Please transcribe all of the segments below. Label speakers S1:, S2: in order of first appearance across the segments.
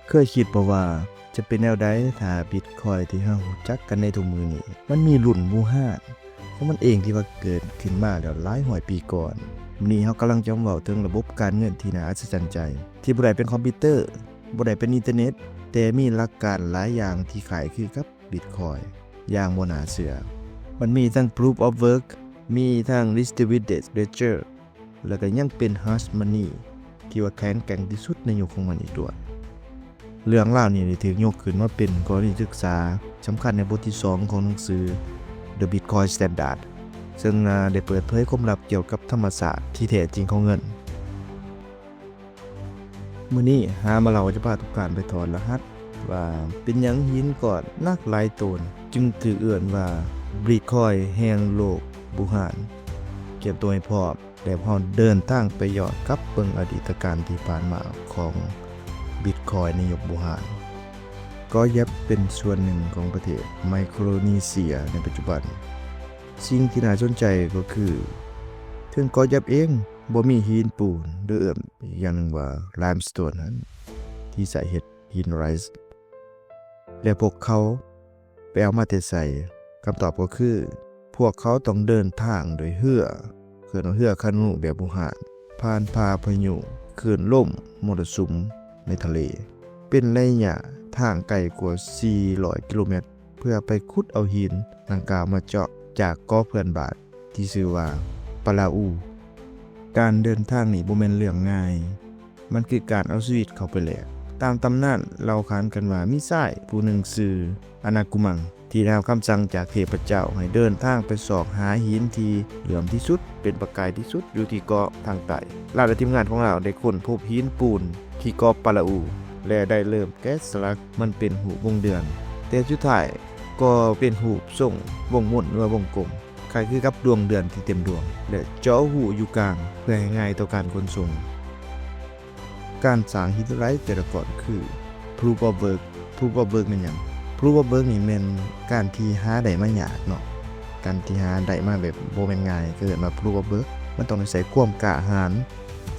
S1: เคยคิดบ่ว่าจะเป็นแนวใดถ้าบิตคอยน์ที่เฮารู้จักกันในทุกมื้อนี้มันมีรุ่นมูฮานของมันเองที่ว่าเกิดขึ้นมาแล้วหลายร้อยปีก่อนมื้อนี้เฮากำลังจะเว้าถึงระบบการเงินที่น่าอัศจรรย์ใจที่บ่ได้เป็นคอมพิวเตอร์บ่ได้เป็นอินเทอร์เน็ตแต่มีหลักการหลายอย่างที่คล้ายคือกับบิตคอยน์อย่างบ่น่าเชื่อมันมีทั้ง Proof of Work มีทั้ง Distributed Ledger แล้วก็ยังเป็น Hash Money ที่ว่าแข็งแกร่งที่สุดในยุคของมันอีกด้วยเรื่องราวนี้ได้ถูกยกขึ้นมาเป็นกรณีศึกษาสำคัญในบทที่ 2 ของหนังสือ The Bitcoin Standard ซึ่งได้เปิดเผยความลับเกี่ยวกับธรรมศาสตร์ที่แท้จริงของเงินมื้อนี้หามาเราจะพาทุกท่านไปถอดรหัสว่าเป็นหยังหินก้อนหนักหลายตนจึงถือเอื่นว่า Bitcoin แห่งโลกบูฮานเก็บตัวให้พร้อมแล้วเฮาเดินทางไปย้อนกลับเบิ่งอดีตการที่ผ่านมาของบิตคอยน์ในยุคบูฮานก็ยับเป็นส่วนหนึ่งของประเทศไมโครนีเซียในปัจจุบันสิ่งที่น่าสนใจก็คือถึงก็ยับเองบ่มีหินปูนหรืออีกอย่างหนึ่งว่า limestone นั้นที่ใส่เฮ็ดหินไรซ์และพวกเขาไปเอามาแต่ใส่คำตอบก็คือพวกเขาต้องเดินทางโดยเรือคานูแบบบูฮานผ่านพาพายุคลื่นลมมรสุมในทะเลเป็นระยะทางไกลกว่า400กิโลเมตรเพื่อไปขุดเอาหินดังกล่าวมาเจาะจากเกาะเพื่อนบ้านที่ชื่อว่าปาลาอูการเดินทางนี้บ่แม่นเรื่องง่ายมันคือการเอาชีวิตเข้าไปแลกตามตำนานเล่าขานกันว่ามีชายผู้หนึ่งชื่ออนากุมังที่ได้รับคำสั่งจากเทพเจ้าให้เดินทางไปสอกหาหินที่เหลื่อมที่สุดเป็นประกายที่สุดอยู่ที่เกาะทางใต้เราและทีมงานของเราได้ค้นพบหินปูนที่เกาะปาลาอูและได้เริ่มแกะสลักมันเป็นรูปวงเดือนแต่สุดท้ายก็เป็นรูปทรงวงม้วนหรือวงกลมคล้ายคือกับดวงเดือนที่เต็มดวงและเจาะหูอยู่กลางเพื่อให้ง่ายต่อการขนส่งการสร้างหินไรซ์แต่ละก้อนคือ Proof of Work เป็นหยัง Proof of Work นี่แม่นการที่หาได้มายากเนาะการที่หาได้มาแบบบ่แม่นง่ายเกิดมา Proof of Work มันต้องใช้ความกล้าหาญ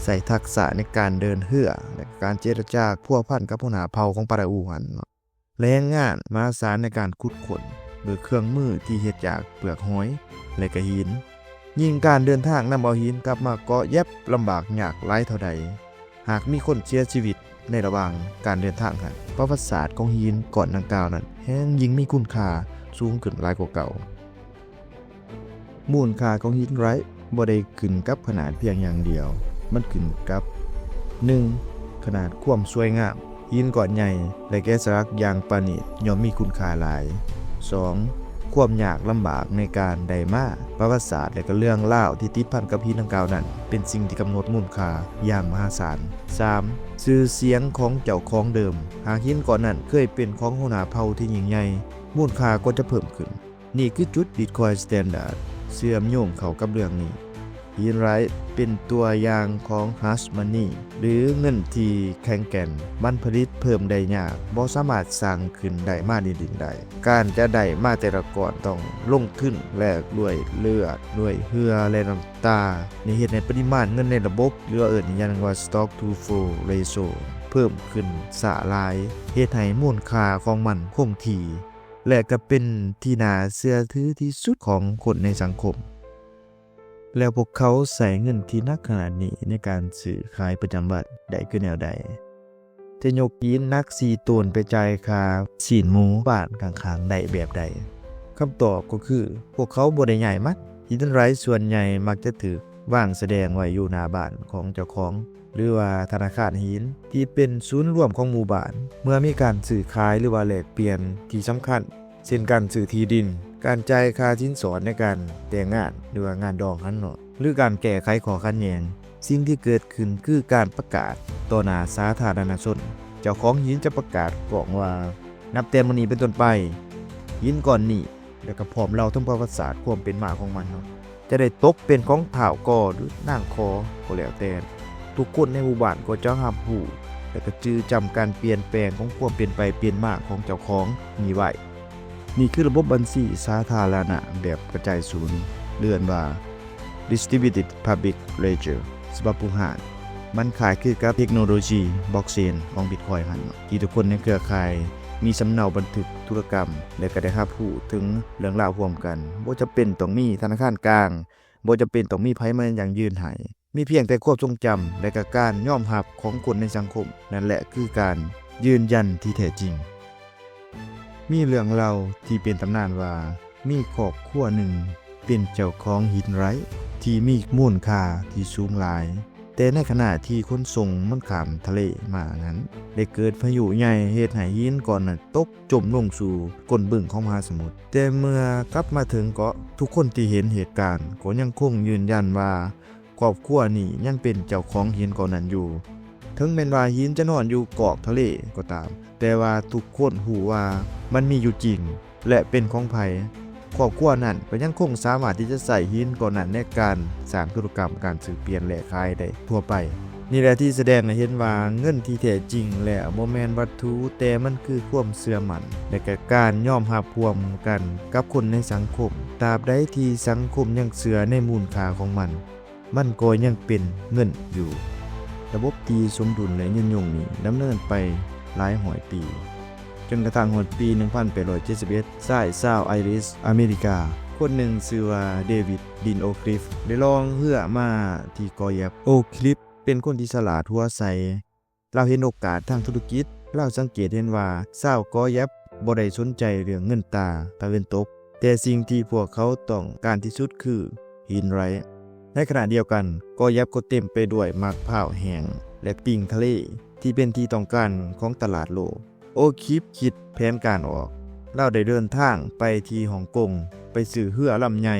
S1: ใส่ทักษะในการเดินเรือและการเจรจาพัวพันกับหัวหน้าเผ่าของปาราอูหันเนาะแรงงานมหาศาลในการขุดค้นโดยเครื่องมือที่เฮ็ดจากเปลือกหอยและก็หินยิ่งการเดินทางนำเอาหินกลับมาเกาะแยบลำบากยากหลายเท่าใดหากมีคนเสียชีวิตในระหว่างการเดินทางหันประวัติศาสตร์ของหินก่อนดังกล่าวนั้นแฮ่งยิ่งมีคุณค่าสูงขึ้นหลายกว่าเก่ามูลค่าของหินไรซ์บ่ได้ขึ้นกับขนาดเพียงอย่างเดียวมันขึ้นกับ 1. ขนาดความสวยงามหินก้อนใหญ่และแกะสลักอย่างประณีตย่อมมีคุณค่าหลาย 2. ความยากลำบากในการได้มาประวัติศาสตร์และก็เรื่องเล่าที่ติดพันกับหินดังกล่าวนั้นเป็นสิ่งที่กำหนดมูลค่าอย่างมหาศาล 3. ชื่อเสียงของเจ้าของเดิมหากหินก้อนนั้นเคยเป็นของหัวหน้าเผ่าที่ยิ่งใหญ่มูลค่าก็จะเพิ่มขึ้นนี่คือจุด Bitcoin Standard เชื่อมโยงเข้ากับเรื่องนี้หินไรซ์เป็นตัวอย่างของ Hash Money หรือเงินที่แข็งแกร่งมันผลิตเพิ่มได้ยากบ่สามารถสร้างขึ้นได้มาในดินได้การจะได้มาแต่ละก้อนต้องลงทุนแลกด้วยเลือดด้วยเหือและน้ำตาในเฮ็ดให้ปริมาณเงินในระบบหรือเอิ้นอีกอย่างว่า Stock to Flow Ratio เพิ่มขึ้นสะหลายเฮ็ดให้มูลค่าของมันคงที่และก็เป็นที่น่าเชื่อถือที่สุดของคนในสังคมแล้วพวกเขาใส่เงินที่นักขนาดนี้ในการซื้อขายประจำวันได้คือแนวใดจะยกหินนัก4 ตนไปจ่ายค่าศีลหมูบ้านข้างๆได้แบบใดคำตอบก็คือพวกเขาบ่ได้ใหญ่มัดหินไรซ์ส่วนใหญ่มักจะถูกวางแสดงไว้อยู่หน้าบ้านของเจ้าของหรือว่าธนาคารหินที่เป็นศูนย์รวมของหมู่บ้านเมื่อมีการซื้อขายหรือว่าแลกเปลี่ยนที่สำคัญเช่นการซื้อที่ดินการจ่ายค่าสินสอดในการแต่งงานหรือว่างานดองนั้นเนาะหรือการแก้ไขข้อขัดแย้งสิ่งที่เกิดขึ้นคือการประกาศต่อหน้าสาธารณชนเจ้าของหินจะประกาศบอกว่านับแต่มื้อนี้เป็นต้นไปหินก้อนนี้แล้วก็พร้อมเล่าถึงประวัติศาสตร์ความเป็นมาของมันเนาะจะได้ตกเป็นของท้าวกอหรือนางคอก็แล้วแต่ทุกคนในหมู่บ้านก็จะรับรู้และก็จื้อจำการเปลี่ยนแปลงของความเป็นไปเปลี่ยนมาของเจ้าของมีไว้นี่คือระบบบัญชีสาธารณะแบบกระจายศูนย์เรียกว่า Distributed Public Ledger ฉบับบูฮาน มันขายคือกับเทคโนโลยีบล็อกเชนของ Bitcoin หั่นที่ทุกคนในเครือข่ายมีสำเนาบันทึกธุรกรรมและก็ได้รับรู้ถึงเรื่องราวร่วมกันบ่จะเป็นต้องมีธนาคารกลางบ่จะเป็นต้องมีไผมาอย่างยืนให้มีเพียงแต่ความทรงจำและก็การยอมรับของคนในสังคมนั่นแหละคือการยืนยันที่แท้จริงมีเรื่องเล่าที่เป็นตำนานว่ามีครอบครัวหนึ่งเป็นเจ้าของหินไร้ที่มีมูลค่าที่สูงหลายแต่ในขณะที่ขนส่งมันข้ามทะเลมานั้นได้เกิดพายุใหญ่เฮ็ดให้หินก้อนนั้นตกจมลงสู่ก้นบึ้งของมหาสมุทรแต่เมื่อกลับมาถึงเกาะทุกคนที่เห็นเหตุการณ์ก็ยังคงยืนยันว่าครอบครัวนี้ยังเป็นเจ้าของหินก้อนนั้นอยู่ถึงแม้ว่าหินจะนอนอยู่กอกทะเลก็ตามแต่ว่าทุกคนรู้ว่ามันมีอยู่จริงและเป็นของไผครอบครัวนั้นก็ยังคงสามารถที่จะใส่หินก้อนนั้นในการสร้างธุรกรรมการซื้อเปลี่ยนและขายได้ทั่วไปนี่แหละที่แสดงให้เห็นว่าเงินที่แท้จริงและบ่แม่นวัตถุแต่มันคือความเชื่อมั่นและก็การยอมรับร่วมกันกับคนในสังคมตราบใดที่สังคมยังเชื่อในมูลค่าของมันก็ยังเป็นเงินอยู่ระบบที่สมดุลและยืนยงนี้ดำเนินไปหลายร้อยปีจนกระทั่งฮอดปี 1871 ชายชาวไอริชอเมริกาคนหนึ่งชื่อว่าเดวิดดินโอคลิฟได้ลองเหือมาที่เกาะแยบโอคลิฟเป็นคนที่ฉลาดหัวใสเราเห็นโอกาสทางธุรกิจเราสังเกตเห็นว่าชาวเกาะแยบบ่ได้สนใจเรื่องเงินตาตะวันตกแต่สิ่งที่พวกเขาต้องการที่สุดคือหินไร้ในขณะเดียวกันเกาะแยบก็เต็มไปด้วยมะพร้าวแห้งและปิ้งทะเลที่เป็นที่ต้องการของตลาดโลกโอคลิฟคิดแผนการออกเราได้เดินทางไปที่ฮ่องกงไปซื้อเรือลำใหญ่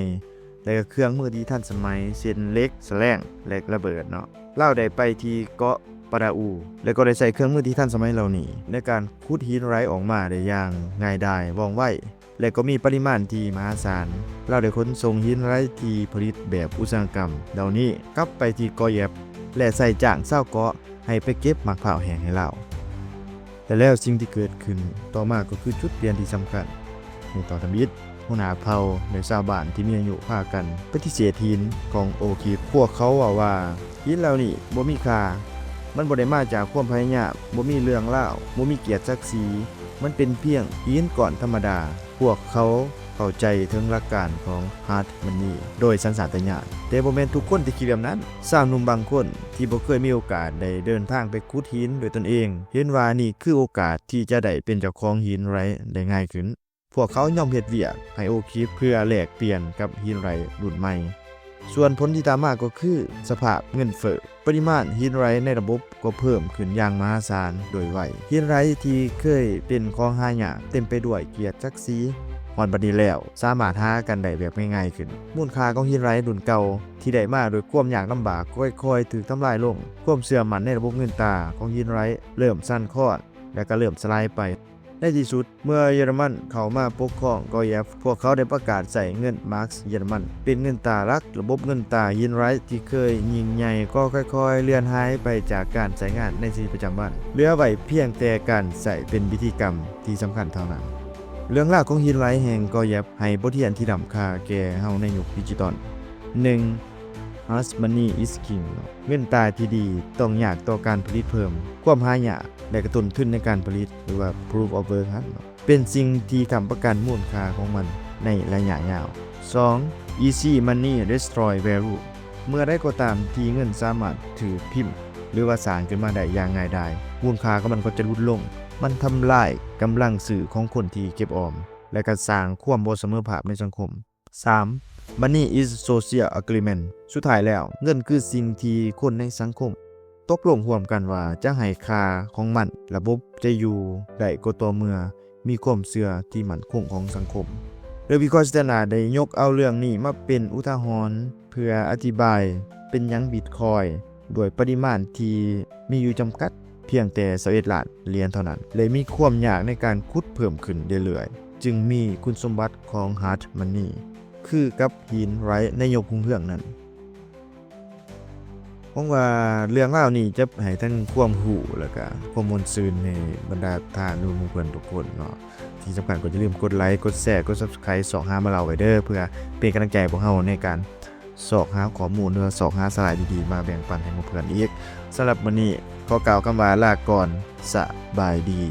S1: และเครื่องมือที่ทันสมัยเช่นเหล็กแสลงและระเบิดเนาะเราได้ไปที่เกาะปาราอูและก็ได้ใช้เครื่องมือที่ทันสมัยเหล่านี้ในการขุดหินไร้ออกมาได้อย่างง่ายดายว่องไวและก็มีปริมาณที่มหาศาลเราได้ขนส่งหินไร้ที่ผลิตแบบอุตสาหกรรมเหล่านี้กลับไปที่เกาะแยบและใส่จ้างชาวเกาะให้ไปเก็บมะพร้าวแห้งให้เราแต่แล้วสิ่งที่เกิดขึ้นต่อมาก็คือจุดเปลี่ยนที่สำคัญในตอนทมิตรหัวหน้าเผ่าในชาวบ้านที่มีอายุพากันปฏิเสธหินของโอคลิฟพวกเขาว่าหินเหล่านี้บ่มีค่ามันบ่ได้มาจากความพยายามบ่มีเรื่องเล่าบ่มีเกียรติศักดิ์ศรีมันเป็นเพียงหินก้อนธรรมดาพวกเขาเข้าใจถึงหลักการของฮาร์ทมันนี่โดยสัญชาตญาณแต่บ่แม่นทุกคนที่คิดแบบนั้นสาวหนุ่มบางคนที่บ่เคยมีโอกาสได้เดินทางไปขุดหินด้วยตนเองเห็นว่านี่คือโอกาสที่จะได้เป็นเจ้าของหินไร้ได้ง่ายขึ้นพวกเขายอมเฮ็ดเวียกให้โอคลิฟเพื่อแลกเปลี่ยนกับหินไร้รุ่นใหม่ส่วนผลที่ตามมาก็คือสภาพเงินเฟ้อปริมาณหินไร้ในระบบก็เพิ่มขึ้นอย่างมหาศาลโดยไวหินไร้ที่เคยเป็นของหายากเต็มไปด้วยเกียรติศักดิ์ศรีฮอดบัดนี้แล้วสามารถหากันได้แบบง่ายๆขึ้นมูลค่าของหินไร้รุ่นเก่าที่ได้มาโดยความยากลำบากค่อยๆถูกทำลายลงความเชื่อมั่นในระบบเงินตราของหินไร้เริ่มสั่นคลอนและก็เริ่มสลายไปในที่สุดเมื่อเยอรมันเข้ามาปกครองเกาะแยบพวกเขาได้ประกาศใส่เงินมาร์กซ์เยอรมันเป็นเงินตราหลักระบบเงินตราหินไร้ที่เคยยิ่งใหญ่ก็ค่อยๆเลือนหายไปจากการใช้งานในชีวิตประจำวันเหลือไว้เพียงแต่การใช้เป็นพิธีกรรมที่สำคัญเท่านั้นเรื่องราวของหินไร้แห่งเกาะแยบให้บทเรียนที่ล้ำค่าแก่เฮาในยุคดิจิตอล 1. Hard money is king เงินตราที่ดีต้องยากต่อการผลิตเพิ่มความหายากและกระตุ้นทุนในการผลิตหรือว่า proof of work เป็นสิ่งที่ค้ำประกันมูลค่าของมันในระยะยาว 2. Easy money destroy value เมื่อได้ก็ตามที่เงินสามารถถือพิมพ์หรือว่าสร้างขึ้นมาได้อย่างง่ายดายมูลค่าของมันก็จะลดลงมันทำลายกำลังซื้อของคนที่เก็บออมและก็สร้างความบ่เสมอภาคในสังคม 3. Money is social agreement สุดท้ายแล้วเงินคือสิ่งที่คนในสังคมตกลงร่วมกันว่าจะให้ค่าของมันระบบจะอยู่ได้ก็ต่อเมื่อมีความเชื่อที่มั่นคงของสังคมโดยวิเคราะห์สถานะได้ยกเอาเรื่องนี้มาเป็นอุทาหรณ์เพื่ออธิบายเป็นหยังบิตคอยน์ด้วยปริมาณที่มีอยู่จำกัดเพียงแต่21ล้านเหรียญเท่านั้นเลยมีความยากในการขุดเพิ่มขึ้นเรื่อยๆจึงมีคุณสมบัติของฮาร์ดมันนี่คือกับหินไร้ในยกหุ่งเรื่องนั้นผมว่าเรื่องราวนี้จะให้ทั้งความรู้แล้วก็ความมวลซื่นในบรรดาท่านหมู่เพื่อนทุกคนเนาะที่สำคัญก็อย่าลืมกดไลค์กดแชร์กด Subscribe 2 5มาเราไว้เด้อเพื่อเป็นกำลังใจพวกเราในการ สอกหาข้อมูลหรือว่าสอกหาสาระดีๆมาแบ่งปันให้หมู่เพื่อนอีกสำหรับมื้อนี้ขอกล่าวคำว่าลาก่อนสบายดี